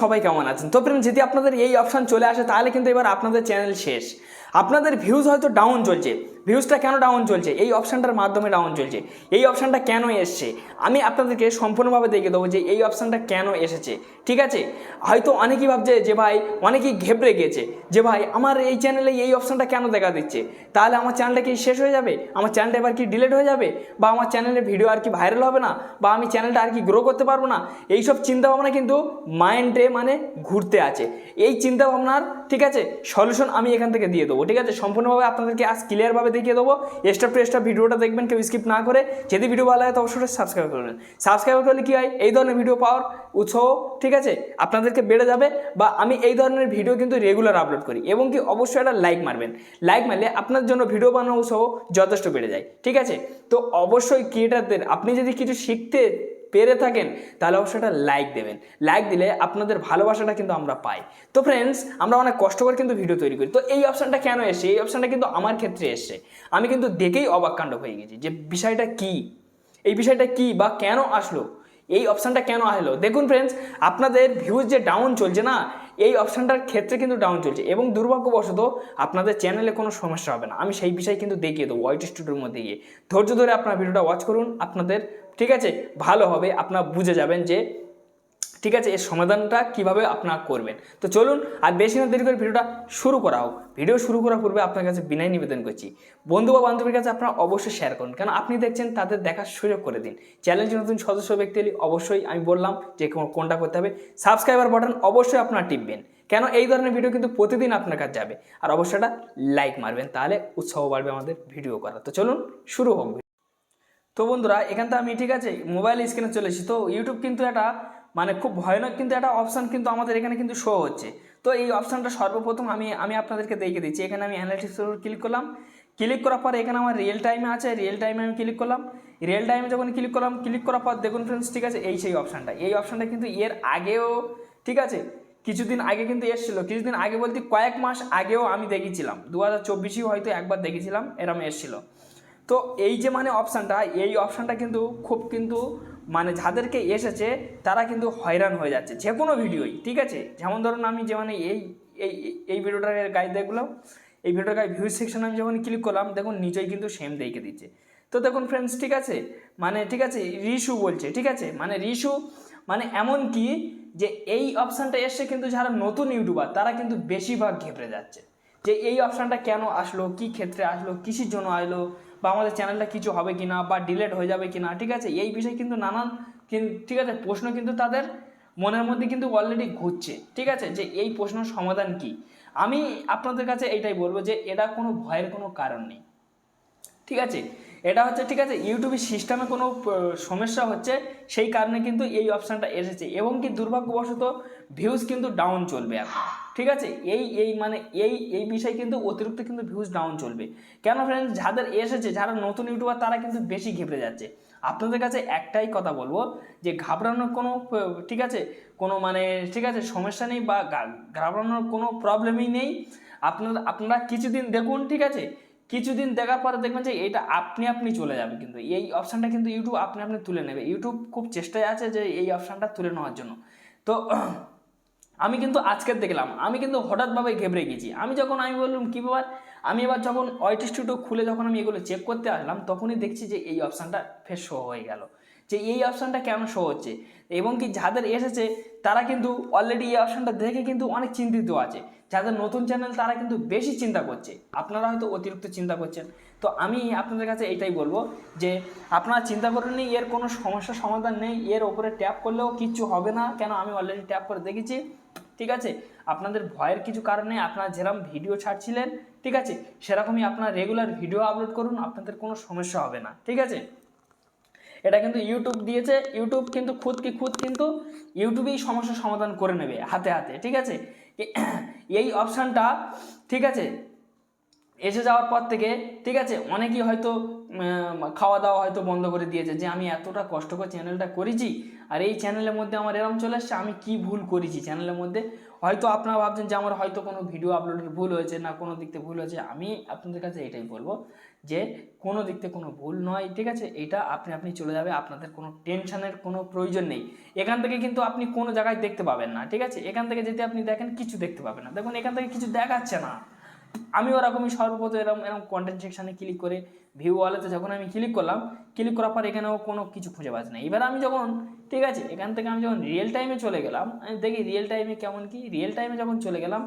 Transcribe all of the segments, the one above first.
সবাই কেমন আছেন? তো ফ্রেন্ডস, যদি আপনাদের এই অপশন চলে আসে তাহলে কিন্তু এবার আপনাদের চ্যানেল শেষ। আপনাদের ভিউজ হয়তো ডাউন চলছে। ভিউজটা কেন ডাউন চলছে? এই অপশানটার মাধ্যমে ডাউন চলছে। এই অপশানটা কেন এসছে আমি আপনাদেরকে সম্পূর্ণভাবে দেখিয়ে দেবো যে এই অপশানটা কেন এসেছে। ঠিক আছে, হয়তো অনেকেই ভাবছে যে ভাই, অনেকেই ঘেবড়ে গেছে যে ভাই আমার এই চ্যানেলে এই অপশানটা কেন দেখা দিচ্ছে, তাহলে আমার চ্যানেলটা কি শেষ হয়ে যাবে, আমার চ্যানেলটা এবার কি ডিলিট হয়ে যাবে, বা আমার চ্যানেলের ভিডিও আর কি ভাইরাল হবে না, বা আমি চ্যানেলটা আর কি গ্রো করতে পারবো না। এইসব চিন্তাভাবনা কিন্তু মাইন্ডে ঘুরতে আছে। এই চিন্তাভাবনার ঠিক আছে সলিউশন আমি এখান থেকে দিয়ে দেবো। ঠিক আছে, সম্পূর্ণভাবে আপনাদেরকে আজ ক্লিয়ারভাবে দেখিয়ে দেবো। স্টেপ টু স্টেপ ভিডিওটা দেখবেন, কেউ স্কিপ না করে। যদি ভিডিও ভালো লাগে তো অবশ্যই সাবস্ক্রাইব করবেন। সাবস্ক্রাইব করলে কী হয়, এই ধরনের ভিডিও পাওয়ার উৎসাহ ঠিক আছে আপনাদেরকে বেড়ে যাবে, বা আমি এই ধরনের ভিডিও কিন্তু রেগুলার আপলোড করি। এবং কি অবশ্যই একটা লাইক মারবেন। লাইক মারলে আপনার জন্য ভিডিও বানানোর উৎসাহ যথেষ্ট বেড়ে যায়। ঠিক আছে, তো অবশ্যই ক্রিয়েটারদের আপনি যদি কিছু শিখতে পেরে থাকেন তাহলে অবশ্যই একটা লাইক দেবেন। লাইক দিলে আপনাদের ভালোবাসাটা কিন্তু আমরা পাই। তো ফ্রেন্ডস, আমরা অনেক কষ্ট করে কিন্তু ভিডিও তৈরি করি। তো এই অপশানটা কেন এসছে? এই অপশানটা কিন্তু আমার ক্ষেত্রে এসছে। আমি কিন্তু দেখেই অবাক কাণ্ড হয়ে গেছি যে বিষয়টা কি, এই বিষয়টা কি বা কেন আসলো, এই অপশানটা কেন আসলো। দেখুন ফ্রেন্ডস, আপনাদের ভিউজ যে ডাউন চলছে না, এই অপশানটার ক্ষেত্রে কিন্তু ডাউন চলছে। এবং দুর্ভাগ্যবশত আপনাদের চ্যানেলে কোনো সমস্যা হবে না, আমি সেই বিষয় কিন্তু দেখিয়ে দেবো ওয়াইটি স্টুডিওর মধ্যে গিয়ে। ধৈর্য ধরে আপনার ভিডিওটা ওয়াচ করুন, আপনাদের ঠিক আছে ভালো হবে, আপনারা বুঝে যাবেন যে ঠিক আছে এর সমাধানটা কিভাবে আপনারা করবেন। তো চলুন আর বেশি না দেরি করে ভিডিওটা শুরু করা হোক। ভিডিও শুরু করার পূর্বে আপনার কাছে বিনয় নিবেদন করছি, বন্ধু বা বান্ধবীর কাছে আপনারা অবশ্যই শেয়ার করুন, কারণ আপনি দেখছেন তাদের দেখার সুযোগ করে দিন। চ্যানেলটি নতুন সদস্য ব্যক্তি হলে অবশ্যই আমি বললাম যে কোনটা করতে হবে, সাবস্ক্রাইবার বাটন অবশ্যই আপনারা টিপবেন, কেন এই ধরনের ভিডিও কিন্তু প্রতিদিন আপনার কাছে যাবে। আর অবশ্যই একটা লাইক মারবেন, তাহলে উৎসাহ বাড়বে আমাদের ভিডিও করা। তো চলুন শুরু হোক। তো বন্ধুরা, এখানটা আমি ঠিক আছে মোবাইল স্ক্রিনে চলে এসেছি। তো ইউটিউব কিন্তু একটা খুব ভয়ানক কিন্তু একটা অপশান কিন্তু আমাদের এখানে কিন্তু শো হচ্ছে। তো এই অপশানটা সর্বপ্রথম আমি আপনাদেরকে দেখিয়ে দিচ্ছি। এখানে আমি অ্যানালিটিক্সের উপর ক্লিক করলাম। ক্লিক করার পর এখানে আমার রিয়েল টাইমে আছে, রিয়েল টাইমে আমি ক্লিক করলাম। রিয়েল টাইমে যখন ক্লিক করলাম, ক্লিক করার পর দেখুন ফ্রেন্ডস, ঠিক আছে এই সেই অপশানটা। এই অপশানটা কিন্তু এর আগেও ঠিক আছে কিছুদিন আগে কিন্তু এসেছিল। কিছুদিন আগে বলতে কয়েক মাস আগেও আমি দেখেছিলাম, 2024 হয়তো একবার দেখেছিলাম এরম এসেছিলো। তো এই যে অপশানটা, এই অপশানটা কিন্তু খুব কিন্তু যাদেরকে এসেছে তারা কিন্তু হয়রান হয়ে যাচ্ছে যে কোনো ভিডিওই। ঠিক আছে, যেমন ধরুন আমি যে এই এই এই ভিডিওটার গায়ে দেখলাম, এই ভিডিওটার গায়ে ভিউজ সেকশন আমি যখন ক্লিক করলাম, দেখুন নিচেই কিন্তু সেম দেখে দিচ্ছে। তো দেখুন ফ্রেন্ডস, ঠিক আছে ঠিক আছে রিশু বলছে। ঠিক আছে রিশু এমন কি যে এই অপশানটা এসছে কিন্তু যারা নতুন ইউটিউবার তারা কিন্তু বেশিরভাগ ঘেপড়ে যাচ্ছে যে এই অপশানটা কেন আসলো, কি ক্ষেত্রে আসলো, কিসের জন্য আসলো, বা আমাদের চ্যানেলটা কিছু হবে কিনা, বা ডিলেট হয়ে যাবে কিনা। ঠিক আছে, এই বিষয়ে কিন্তু নানান ঠিক আছে প্রশ্ন কিন্তু তাদের মনের মধ্যে কিন্তু অলরেডি ঘুরছে। ঠিক আছে, যে এই প্রশ্নের সমাধান কি। আমি আপনাদের কাছে এইটাই বলবো যে এটা কোনো ভয়ের কোনো কারণ নেই। ঠিক আছে, এটা হচ্ছে ঠিক আছে ইউটিউবের সিস্টেমে কোনো সমস্যা হচ্ছে, সেই কারণে কিন্তু এই অপশানটা এসেছে। এবং কি দুর্ভাগ্যবশত ভিউজ কিন্তু ডাউন চলবে এখন। ঠিক আছে, এই এই এই এই বিষয় কিন্তু অতিরিক্ত কিন্তু ভিউজ ডাউন চলবে। কেন ফ্রেন্ডস, যাদের এসেছে, যারা নতুন ইউটিউবার তারা কিন্তু বেশি ঘেপড়ে যাচ্ছে। আপনাদের কাছে একটাই কথা বলবো যে ঘাবড়ানোর কোনো ঠিক আছে কোনো ঠিক আছে সমস্যা নেই, বা ঘাবড়ানোর কোনো প্রবলেমই নেই। আপনারা কিছুদিন দেখুন। ঠিক আছে, কিছুদিন দেখার পরে দেখবেন যে এটা আপনি চলে যাবে। কিন্তু এই অপশানটা কিন্তু ইউটিউব আপনি তুলে নেবে। ইউটিউব খুব চেষ্টায় আছে যে এই অপশানটা তুলে নেওয়ার জন্য। তো আমি কিন্তু আজকের দেখলাম, আমি কিন্তু হঠাৎভাবে ঘেবড়ে গেছি। আমি বললাম কী ব্যাপার, আমি এবার যখন ওয়াইটি স্টুডিও খুলে যখন আমি এগুলো চেক করতে আসলাম, তখনই দেখছি যে এই অপশানটা ফের শো হয়ে গেল, যে এই অপশানটা কেন শো হচ্ছে। এবং কি যাদের এসেছে তারা কিন্তু অলরেডি এই অপশানটা দেখে কিন্তু অনেক চিন্তিত আছে। যাদের নতুন চ্যানেল তারা কিন্তু বেশি চিন্তা করছে, আপনারা হয়তো অতিরিক্ত চিন্তা করছেন। তো আমি আপনাদের কাছে এইটাই বলবো যে আপনারা চিন্তা করেন নি, এর কোনো সমস্যার সমাধান নেই, এর ওপরে ট্যাপ করলেও কিচ্ছু হবে না। কেন, আমি অলরেডি ট্যাপ করে দেখেছি। ঠিক আছে, আপনাদের ভয়ের কিছু কারণ নেই। আপনারা যেরকম ভিডিও ছাড়ছিলেন ঠিক আছে সেরকমই আপনারা রেগুলার ভিডিও আপলোড করুন, আপনাদের কোনো সমস্যা হবে না। ঠিক আছে, এটা কিন্তু ইউটিউব দিয়েছে। ইউটিউব কিন্তু খুদ কিন্তু ইউটিউবেই সমস্যার সমাধান করে নেবে হাতে হাতে। ঠিক আছে, এই অপশানটা ঠিক আছে এসে যাওয়ার পর থেকে ঠিক আছে অনেকেই হয়তো খাওয়া দাওয়া হয়তো বন্ধ করে দিয়েছে, যে আমি এতটা কষ্ট করে চ্যানেলটা করেছি আর এই চ্যানেলের মধ্যে আমার এরম চলে আসছে, আমি কি ভুল করেছি চ্যানেলের মধ্যে। হয়তো আপনারা ভাবছেন যে আমার হয়তো কোনো ভিডিও আপলোডের ভুল হয়েছে, না কোনো দিক থেকে ভুল হয়েছে। আমি আপনাদের কাছে এটাই বলবো যে কোনো দিক থেকে কোনো ভুল নয়, ঠিক আছে, এটা আপনি চলে যাবে, আপনাদের কোনো টেনশনের কোনো প্রয়োজন নেই। এখান থেকে কিন্তু আপনি কোনো জায়গায় দেখতে পাবেন না, ঠিক আছে, এখান থেকে যদি আপনি দেখেন কিছু দেখতে পাবেন না। দেখুন এখান থেকে কিছু দেখাচ্ছে না। আমি ওরকমই সর্বপ্রথম এরকম কন্টেন্ট সেকশানে ক্লিক করে ভিউ ওয়ালেতে যখন আমি ক্লিক করলাম, ক্লিক করার পর এখানেও কোনো কিছু খুঁজে পাচ্ছি না। এবার আমি যখন, ঠিক আছে, এখান থেকে আমি যখন রিয়েল টাইমে চলে গেলাম, আমি দেখি রিয়েল টাইমে কেমন কি। রিয়েল টাইমে যখন চলে গেলাম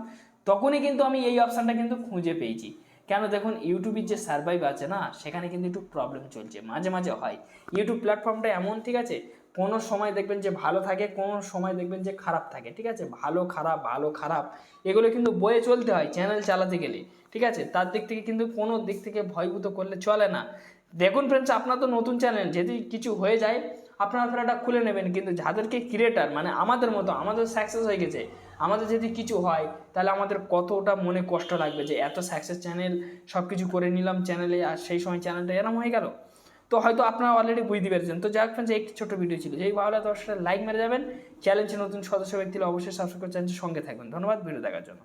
তখনই কিন্তু আমি এই অপশানটা কিন্তু খুঁজে পেয়েছি। কেন, দেখুন ইউটিউবের যে সার্ভাইভ আছে না, সেখানে কিন্তু একটু প্রবলেম চলছে, মাঝে মাঝে হয়। ইউটিউব প্ল্যাটফর্মটা এমন, ঠিক আছে, কোনো সময় দেখবেন যে ভালো থাকে, কোনো সময় দেখবেন যে খারাপ থাকে, ঠিক আছে, ভালো খারাপ এগুলো কিন্তু বয়ে চলতে হয় চ্যানেল চালাতে গেলে, ঠিক আছে। তার দিক থেকে কিন্তু কোনো দিক থেকে ভয়ভূত করলে চলে না। দেখুন ফ্রেন্ডস, আপনার তো নতুন চ্যানেল, যদি কিছু হয়ে যায় আপনারা ফের এটা খুলে নেবেন, কিন্তু যাদেরকে ক্রিয়েটার মানে আমাদের মতো, আমাদের সাকসেস হয়ে গেছে, আমাদের যদি কিছু হয় তাহলে আমাদের কতটা মনে কষ্ট লাগবে যে এত সাকসেস চ্যানেল, সব কিছু করে নিলাম চ্যানেলে, আর সেই সময় চ্যানেলটা এরম হয়ে গেল। তো হয়তো আপনারা অলরেডি বুঝতে পেরেছেন। তো যাক ফ্রেন্ডস, একটি ছোটো ভিডিও ছিল, যেই ভালো লাগে তো অবশ্যই লাইক মেরে যাবেন। চ্যানেলটি নতুন সদস্য ব্যক্তি হলে অবশ্যই সাবস্ক্রাইব করে চ্যানেলটির সঙ্গে থাকবেন। ধন্যবাদ ভিডিও দেখার জন্য।